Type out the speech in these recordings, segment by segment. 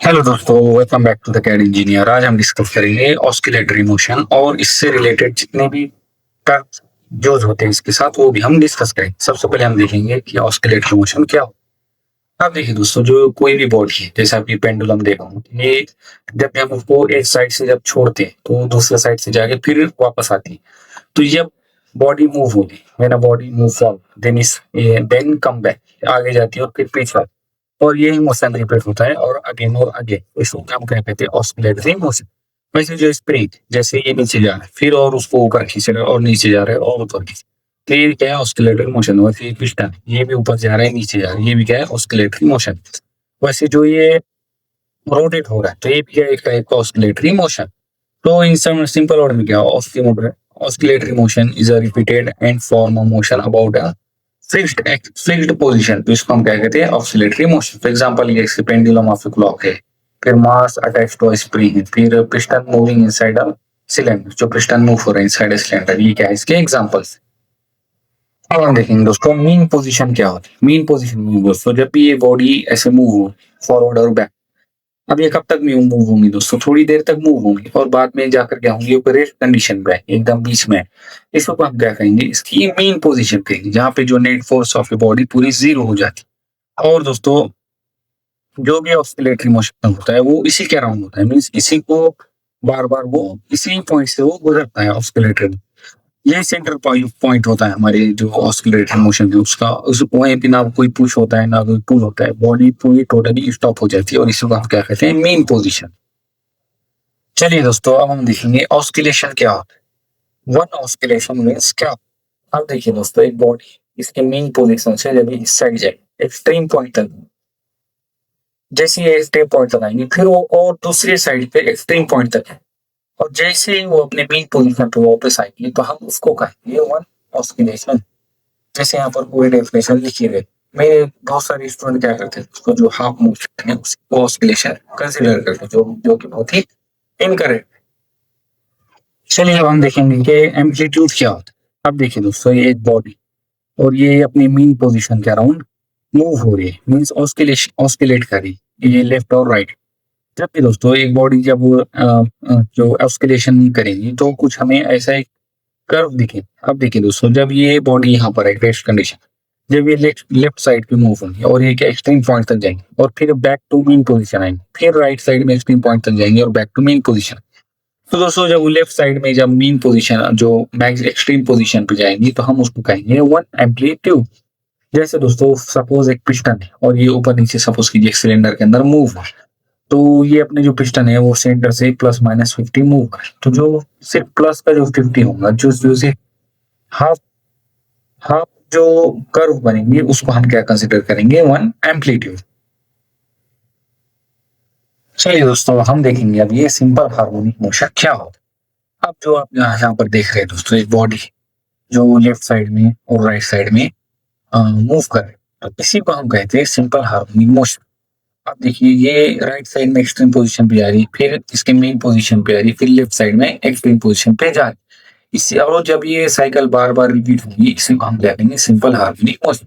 Hello दोस्तों, welcome back to the CAD engineer. आज हम डिस्कस करेंगे ऑस्किलेटरी मोशन और इससे रिलेटेड जितने भी टर्म्स यूज होते हैं इसके साथ वो भी हम डिस्कस करेंगे। सबसे पहले हम देखेंगे कि ऑस्किलेटरी मोशन क्या हो। अब देखिए दोस्तों, जो कोई भी बॉडी है, जैसे आप ये पेंडुलम देखा हो, ये जब भी हम उसको एक साइड से जब छोड़ते हैं तो दूसरे साइड से जाके फिर वापस आती है। तो जब बॉडी मूव होगी, when a body move forward then come back, आगे जाती है और फिर पीछे आती है, और यही मोशन रिपीट होता है और अगेन इसको हम क्या कहते हैं, ऑस्किलेटरी मोशन। वैसे जो स्प्रिंग, जैसे ये नीचे जा रहा है फिर और उसको ऊपर खींच रहा है और नीचे जा रहा है और ऊपर खींच, तो ये क्या है, ऑस्किलेटरी मोशन। वैसे ये पिस्टन, ये भी ऊपर जा रहा है नीचे जा रहा है, ये भी क्या है, ऑस्किलेटरी मोशन। वैसे जो ये रोटेट हो रहा है तो ये भी क्या है, एक टाइप का ऑस्किलेटरी मोशन। तो इन सम सिंपल वर्ड में क्या, oscillatory motion is a repeated and form of motion about a fixed position. तो इसको हम क्या कहते हैं, ऑस्किलेटरी मोशन। फॉर एग्जांपल ये पेंडुलम ऑफ ए क्लॉक है, फिर मास अटैच्ड टू अ स्प्रिंग है, फिर piston moving inside a cylinder, जो पिस्टन मूव हो रहा है इनसाइड अ सिलेंडर। ये क्या है, इसके एग्जांपल्स। अब हम देखेंगे दोस्तों मीन पोजीशन क्या होती है। मीन पोजीशन में दोस्तों जब भी ये बॉडी ऐसे मूव हो फॉरवर्ड और बैक, अब ये कब तक मूव होंगी दोस्तों, थोड़ी देर तक मूव होंगी और बाद में जाकर क्या होंगी, ऊपर रेस्ट कंडीशन पे एकदम बीच में। इसको हम क्या कहेंगे, इसकी मेन पोजीशन कहेंगे, जहाँ पे जो net force of a body पूरी जीरो हो जाती है। और दोस्तों जो भी ऑस्किलेटरी मोशन होता है वो इसी के अराउंड होता है, मीन्स इसी को बार बार वो इसी पॉइंट से वो गुजरता है ऑस्किलेटरी। ये सेंटर पॉइंट होता है हमारे जो ऑस्किलेटरी मोशन है उसका। उस वहीं पे ना कोई पुश होता है ना कोई पुल होता है, बॉडी पूरी टोटली स्टॉप हो जाती है और इसको हम क्या कहते हैं, मेन पोजीशन। चलिए दोस्तों, अब हम देखेंगे ऑस्किलेशन क्या होता है। वन ऑस्किलेशन मीन्स क्या। अब देखिए दोस्तों, एक बॉडी इसके मेन पोजीशन से जब इस साइड जाए एक्सट्रीम पॉइंट तक, जैसे ये एक्सट्रीम पॉइंट तक आएंगे फिर वो और दूसरे साइड पे एक्सट्रीम पॉइंट तक है, और जैसे ही वो अपने मेन पोजीशन पे वापस आएंगे तो हम उसको कहेंगे वन ऑस्किलेशन। जैसे यहाँ पर पूरी डेफिनेशन लिखी गई। मेरे बहुत सारे स्टूडेंट क्या करते हैं, उसको जो हाफ मोशन है उसको ऑस्किलेशन कंसीडर करते हैं, जो जो कि बहुत ही इनकरेक्ट। चलिए अब हम देखेंगे कि एम्पलीट्यूड क्या होता है। अब देखिए दोस्तों, ये एक बॉडी और ये अपनी मीन पोजीशन के अराउंड मूव हो रही है, मींस ऑस्किलेट कर रही है, ये लेफ्ट और राइट। जब भी दोस्तों एक बॉडी जब जो ऑस्किलेशन करेगी तो कुछ हमें ऐसा एक कर्व दिखे। अब देखिए दोस्तों, जब ये बॉडी यहाँ पर है रेस्ट कंडीशन, जब ये लेफ्ट साइड पे मूव होंगे और ये क्या एक्सट्रीम पॉइंट तक जाएंगे और फिर बैक टू मेन पोजीशन आएंगे, फिर राइट साइड में एक्सट्रीम पॉइंट तक जाएंगे और बैक टू मेन पोजीशन। तो दोस्तों जब वो लेफ्ट साइड में जब मेन पोजीशन जो मैक्स एक्सट्रीम पोजीशन पे जाएंगी तो हम उसको कहेंगे वन एम्पलीट्यूड। जैसे दोस्तों सपोज एक पिस्टन है और ये ऊपर नीचे सपोज कीजिए सिलेंडर के अंदर मूव हो, तो ये अपने जो पिस्टन है वो सेंटर से प्लस माइनस 50 मूव करे, तो जो सिर्फ प्लस का जो 50 होगा, जो से हाफ हाफ जो कर्व बनेंगे उसको हम क्या कंसिडर करेंगे, वन एम्पलीट्यूड। चलिए दोस्तों, हम देखेंगे अब ये सिंपल हार्मोनिक मोशन क्या होता है। अब जो आप यहाँ पर देख रहे हैं दोस्तों, एक बॉडी जो लेफ्ट साइड में और राइट साइड में मूव कर रहे हैं, तो इसी को हम कहते हैं सिंपल हार्मोनिक मोशन। अब देखिए ये राइट साइड में एक्सट्रीम पोजीशन पे जा रही, फिर इसके मेन पोजीशन पे आ रही, फिर लेफ्ट साइड में एक्सट्रीम पोजीशन पे जा रही। इससे और जब ये साइकिल बार बार रिपीट होगी इसी को हम कहेंगे सिंपल हार्मोनिक मोशन।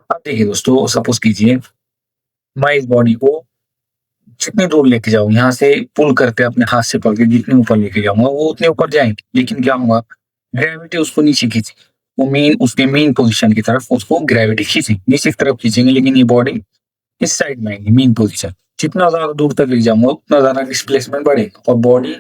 अब देखिए दोस्तों, सपोज कीजिए मैं इस बॉडी को जितनी दूर लेके जाऊं, यहाँ से पुल करके अपने हाथ से पकड़ के जितने ऊपर लेके जाऊंगा वो उतने ऊपर जाएंगे, लेकिन क्या होगा, ग्रेविटी उसको नीचे खींचेगी। वो मेन उसके मेन पोजीशन की तरफ उसको ग्रेविटी खींचेगी, नीचे की तरफ खींचेंगे, लेकिन ये बॉडी इस साइड में आएगी मेन पोजीशन। जितना ज्यादा दूर तक ले जाऊंगा उतना ज्यादा डिस्प्लेसमेंट बढ़ेगा और बॉडी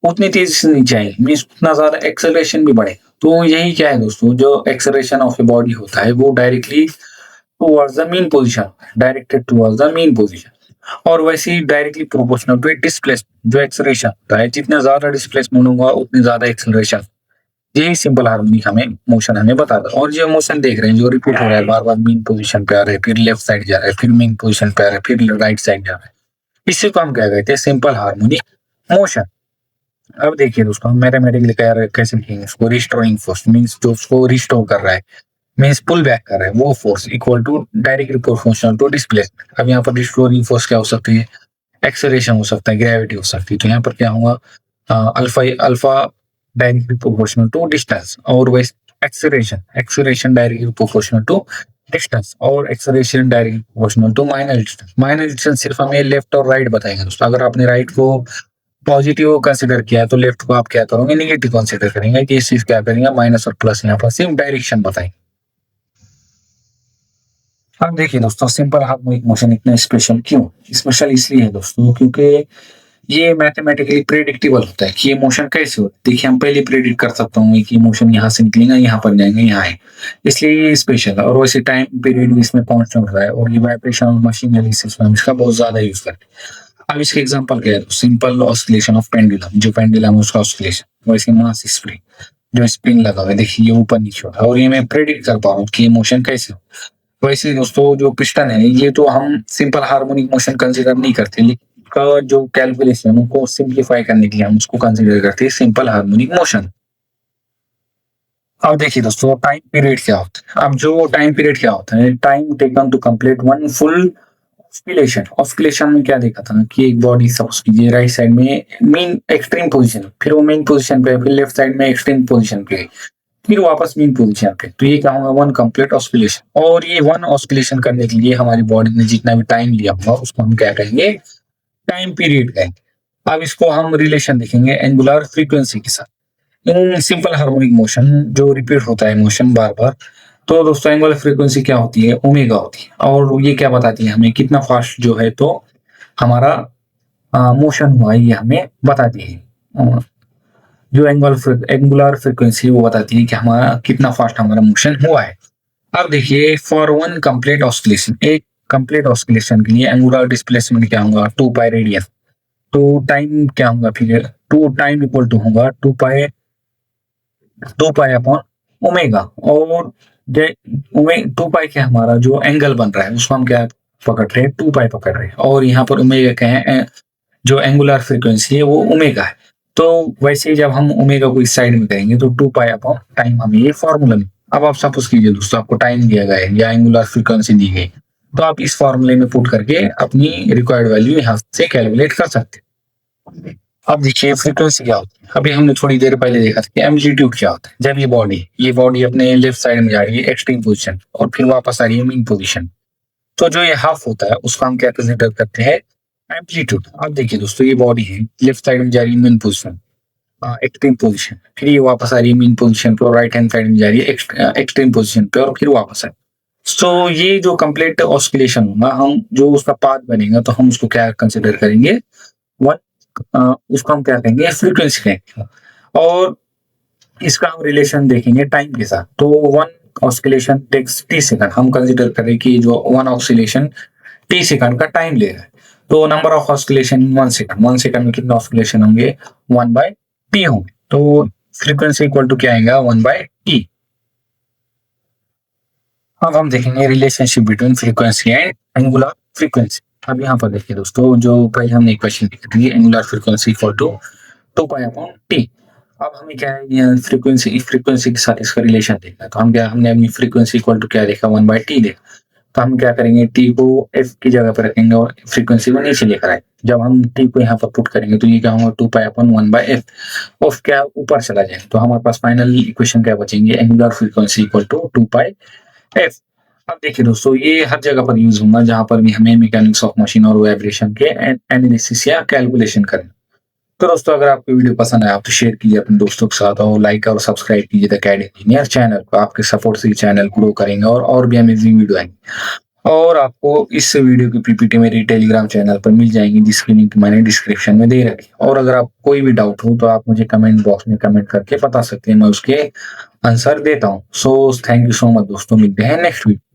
उतनी तेजी से नीचे आएगी, मीन्स उतना ज्यादा एक्सेलरेशन भी बढ़ेगा। तो यही क्या है दोस्तों, जो एक्सेलरेशन ऑफ ए बॉडी होता है वो directly towards the main position, directed towards the main position. और वैसे ही डायरेक्टली प्रोपोर्शनल टू डिस्प्लेसमेंट, जो एक्सेलरेशन होता है, जितना ज्यादा डिस्प्लेसमेंट होगा उतनी ज्यादा एक्सेलरेशन। यही सिंपल हार्मोनिक हमें मोशन हमें बताता है। और जो मोशन देख रहे हैं जो रिपीट हो रहा है बार बार, मेन पोजीशन पे आ रहा है, फिर लेफ्ट साइड जा रहा है, फिर मेन पोजीशन पे आ रहा है, फिर राइट साइड जा रहा है, इसी को हम क्या कहते हैं, सिंपल हार्मोनिक मोशन। अब देखिए दोस्तों, हम मैथमेटिकली कैसे लिखेंगे इसको, रिस्टोरिंग फोर्स मींस जो उसको रिस्टोर कर रहा है, मींस पुल बैक कर रहा है, वो force equal to directly proportional to displacement. अब यहाँ पर रिस्टोरिंग फोर्स क्या हो सकती है, एक्सेलरेशन हो सकता है, ग्रेविटी हो सकती है। तो यहाँ पर क्या होगा, alpha alpha directly proportional to distance, और वैसे acceleration directly proportional to distance और acceleration directly proportional to minor distance. Minor distance सिर्फ हमें लेफ्ट और राइट बताएंगे दोस्तों। अगर आपने राइट को पॉजिटिव कंसीडर किया है तो लेफ्ट को आप क्या करोगे, नेगेटिव कंसीडर करेंगे कि इस चीज क्या करेंगे, माइनस और प्लस यहाँ पर सिर्फ डायरेक्शन बताएंगे। अब देखिए दोस्तों, सिंपल हार्मोनिक मोशन इतना स्पेशल क्यों? स्पेशल इसलिए है दोस्तों क्योंकि ये मैथमेटिकली प्रेडिक्टेबल होता है कि ये मोशन कैसे होता है। देखिए हम पहले प्रेडिक्ट कर सकता हूँ कि मोशन यहाँ से निकलेगा, यहाँ पर जाएंगे, यहाँ आए, इसलिए ये स्पेशल है। और वैसे टाइम पीरियड भी इसमें कांस्टेंट रहा है और ये वाइब्रेशन और मशीन एनालिसिस में हम इसका बहुत ज्यादा यूज करते हैं। अब इसके एग्जांपल क्या है? सिंपल ऑसिलेशन ऑफ पेंडुलम, जो पेंडुलम है उसका ऑसिलेशन, और इसके मास स्प्रिंग जो स्पिन लगा हुआ है, देखिए ये ऊपर नीचे हो रहा है और ये मैं प्रेडिक्ट कर पा रहा हूँ कि ये मोशन कैसे हो। वैसे दोस्तों जो पिस्टन है ये तो हम सिंपल हार्मोनिक मोशन कंसीडर नहीं करते, लेकिन का जो कैलकुलेशन उनको सिंप्लीफाई करने के लिए हम उसको कंसीडर करते हैं सिंपल हार्मोनिक मोशन। अब देखिए दोस्तों, टाइम पीरियड क्या होता है? अब जो टाइम पीरियड क्या होता है, time taken to complete one full oscillation. Oscillation में क्या देखा था ना कि एक बॉडी सपोज कीजिए राइट साइड में मेन एक्सट्रीम पोजीशन, फिर वो मेन पोजीशन पे, फिर लेफ्ट साइड में एक्सट्रीम पोजीशन पे, फिर वापस मेन पोजीशन पे, तो ये क्या होगा, वन कंप्लीट ऑस्किलेशन। और ये वन ऑस्किलेशन करने के लिए हमारी बॉडी ने जितना भी टाइम लिया होगा उसको हम क्या कहेंगे, टाइम पीरियड कहेंगे। अब इसको हम रिलेशन देखेंगे एंगुलर फ्रीक्वेंसी के साथ। इन सिंपल हार्मोनिक मोशन जो रिपीट होता है मोशन बार बार, तो दोस्तों एंगुलर फ्रीक्वेंसी क्या होती है, ओमेगा होती है। और ये क्या बताती है हमें, कितना फास्ट जो है तो हमारा मोशन हुआ है, ये हमें बताती है। जो एंगुलर फ्रीक्वेंसी वो बताती है कि हमारा कितना फास्ट हमारा मोशन हुआ है। अब देखिए, फॉर वन कंप्लीट ऑस्किलेशन, एक कंप्लीट ऑस्किलेशन के लिए एंगुलर डिस्प्लेसमेंट क्या होगा, 2 पाई रेडियन। तो टाइम क्या होगा, फिर टू टाइम इक्वल टू होगा 2 पाई अपॉन ओमेगा। और 2 पाई क्या हमारा जो एंगल बन रहा है उसको हम क्या पकड़ रहे हैं, 2 पाई पकड़ रहे हैं। और यहाँ पर ओमेगा क्या है, जो एंगुलर फ्रीक्वेंसी है वो ओमेगा है। तो वैसे ही जब हम ओमेगा को इस साइड में करेंगे तो 2 पाई अपॉन टाइम हमें ये फॉर्मूला में। अब आप सपोज कीजिए दोस्तों आपको टाइम दिया गया है या एंगुलर फ्रीक्वेंसी दी गई, तो आप इस फॉर्मूले में पुट करके अपनी रिक्वायर्ड वैल्यू यहाँ से कैलकुलेट कर सकते हैं। अब देखिए फ्रीक्वेंसी क्या होती है, अभी हमने थोड़ी देर पहले देखा था कि एम्पलीट्यूड क्या होता है। जब ये बॉडी अपने लेफ्ट साइड में जा रही है एक्सट्रीम पोजीशन और फिर वापस आ रही है मीन पोजीशन, तो जो ये हाफ होता है उसको हम क्या कंसीडर करते हैं, एम्पलीट्यूड। अब देखिए दोस्तों, ये बॉडी है लेफ्ट साइड में जा रही है मीन पोजीशन, एक्सट्रीम पोजीशन, फिर ये वापस आ रही है मीन पोजीशन पे और राइट हैंड साइड में जा रही है एक्सट्रीम पोजीशन पे और फिर वापस आ। सो ये जो कंप्लीट ऑस्किलेशन होगा, हम जो उसका पाथ बनेगा तो हम उसको क्या कंसीडर करेंगे, वन उसको हम क्या कहेंगे, फ्रीक्वेंसी कहेंगे। और इसका हम रिलेशन देखेंगे टाइम के साथ। तो one oscillation takes T second, हम कंसीडर करें कि जो वन ऑस्किलेशन टी सेकंड का टाइम ले रहा है, तो नंबर ऑफ ऑस्किलेशन इन 1 सेकंड, 1 सेकंड में कितने ऑस्किलेशन होंगे, 1 बाय टी होंगे। तो फ्रीक्वेंसी इक्वल टू क्या आएगा, 1 बाय टी। अब हम देखेंगे relationship between frequency and angular frequency. अब यहाँ पर देखिए दोस्तों, जो पहले हमने इक्वेशन लिखी थी angular frequency equal to 2 pi upon T. अब हमें क्या है, ये फ्रीक्वेंसी के साथ इसका रिलेशन देखना है। तो हम क्या, हमने अपनी फ्रीक्वेंसी इक्वल टू क्या देखा, 1 बाय टी देखा। तो हम क्या करेंगे, टी को एफ की जगह पर रखेंगे और फ्रीक्वेंसी को नीचे लेकर आए। जब हम टी को यहाँ पर पुट करेंगे तो ये क्या होगा, 2 पाई अपॉन 1 बाय एफ। ऑफ क्या ऊपर चला जाए तो हमारे पास फाइनल इक्वेशन क्या बचेंगे, angular frequency equal to 2 pi f. अब देखिए दोस्तों, ये हर जगह पर यूज होगा जहां पर भी हमें मैकेनिक्स ऑफ मशीन और वाइब्रेशन के एनालिसिस या कैलकुलेशन करें। तो दोस्तों, अगर आपको वीडियो पसंद आया तो शेयर कीजिए अपने दोस्तों के साथ और लाइक और सब्सक्राइब कीजिए द कैड इंजीनियर चैनल को। आपके सपोर्ट से चैनल ग्रो करेंगे और भी अमेजिंग वीडियो आएंगे। और आपको इस वीडियो की पीपीटी मेरी टेलीग्राम चैनल पर मिल जाएंगी, जिसकी लिंक मैंने डिस्क्रिप्शन में दे रखी। और अगर आप कोई भी डाउट हो तो आप मुझे कमेंट बॉक्स में कमेंट करके बता सकते हैं, मैं उसके आंसर देता हूँ। So thank you so much दोस्तों, मिलते हैं नेक्स्ट वीडियो।